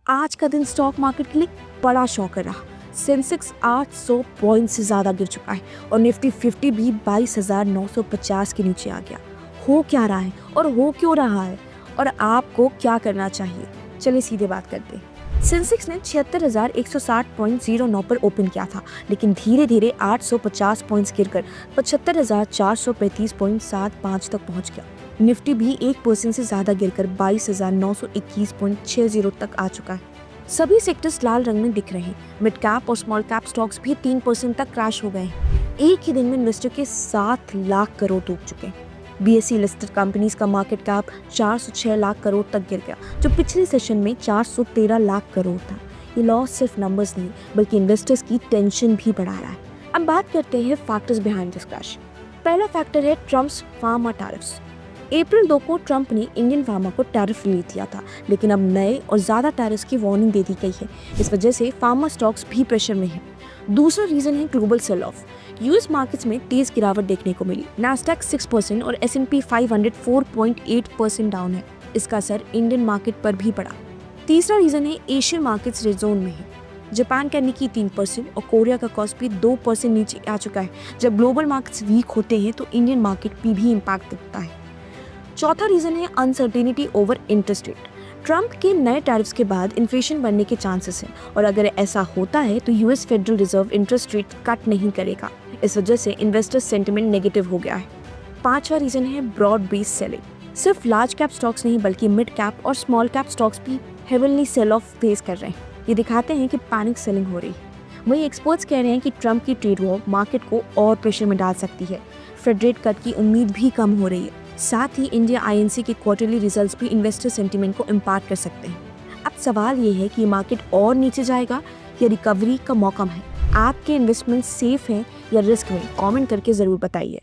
आज का दिन स्टॉक मार्केट के लिए बड़ा शॉकर रहा। सेंसेक्स 800 पॉइंट से ज़्यादा गिर चुका है और निफ्टी 50 भी 22,950 के नीचे आ गया। हो क्या रहा है और हो क्यों रहा है और आपको क्या करना चाहिए, चलिए सीधे बात करते हैं। सेंसेक्स ने 76,160.09 पर ओपन किया था, लेकिन धीरे धीरे 850 पॉइंट्स गिरकर 75,435.75 तक पहुंच गया। निफ्टी भी 1% से ज़्यादा गिरकर 22,921.60 तक आ चुका है। सभी सेक्टर्स लाल रंग में दिख रहे हैं। मिड कैप और स्मॉल कैप स्टॉक्स भी 3% तक क्रैश हो गए हैं। एक ही दिन में इन्वेस्टर के 7 लाख करोड़ डूब चुके हैं। BSE लिस्टेड कंपनीज का मार्केट कैप 406 लाख करोड़ तक गिर गया, जो पिछले सेशन में 413 लाख करोड़ था। ये लॉस सिर्फ नंबर्स नहीं बल्कि इन्वेस्टर्स की टेंशन भी बढ़ा रहा है। अब बात करते हैं फैक्टर्स बिहाइंड दिस क्रैश। पहला फैक्टर है ट्रम्प्स फार्मा टैरिफ्स। अप्रैल 2 को ट्रंप ने इंडियन फार्मा को टैरिफ रिलीज दिया था, लेकिन अब नए और ज़्यादा टैरिफ्स की वार्निंग दे दी गई है। इस वजह से फार्मा स्टॉक्स भी प्रेशर में हैं। दूसरा रीजन है global sell off. US markets में तेज गिरावट देखने को मिली। नास्डैक 6% और S&P 500 4.8% डाउन है। इसका असर इंडियन मार्केट पर भी पड़ा। तीसरा रीजन है एशियन मार्केट्स रेड जोन में है। जापान का निकी 3% और कोरिया का कॉस्पी 2% नीचे आ चुका है। जब ग्लोबल मार्केट्स वीक होते हैं तो इंडियन मार्केट पे भी इम्पैक्ट दिखता है। चौथा रीजन है uncertainty over interest rate. Trump के नए टैरिफ्स के बाद इन्फ्लेशन बढ़ने के चांसेस हैं और अगर ऐसा होता है तो US federal reserve interest rate cut नहीं करेगा। इस वजह से इन्वेस्टर सेंटिमेंट नेगेटिव हो गया है। पांचवा रीजन है ब्रॉड बेस्ड सेलिंग। सिर्फ लार्ज कैप स्टॉक्स नहीं बल्कि मिड कैप और स्मॉल कैप स्टॉक्स भी हेविली सेल ऑफ फेस कर रहे हैं। ये दिखाते हैं कि पैनिक सेलिंग हो रही है। वहीं एक्सपर्ट्स कह रहे हैं कि ट्रंप की ट्रेड वॉर मार्केट को और प्रेशर में डाल सकती है। फेड रेट कट की उम्मीद भी कम हो रही है। साथ ही इंडिया INC के क्वार्टरली रिजल्ट्स भी इन्वेस्टर सेंटिमेंट को इम्पैक्ट कर सकते हैं। अब सवाल ये है कि मार्केट और नीचे जाएगा या रिकवरी का मौका है। आपके इन्वेस्टमेंट सेफ हैं या रिस्क में? कमेंट करके ज़रूर बताइए।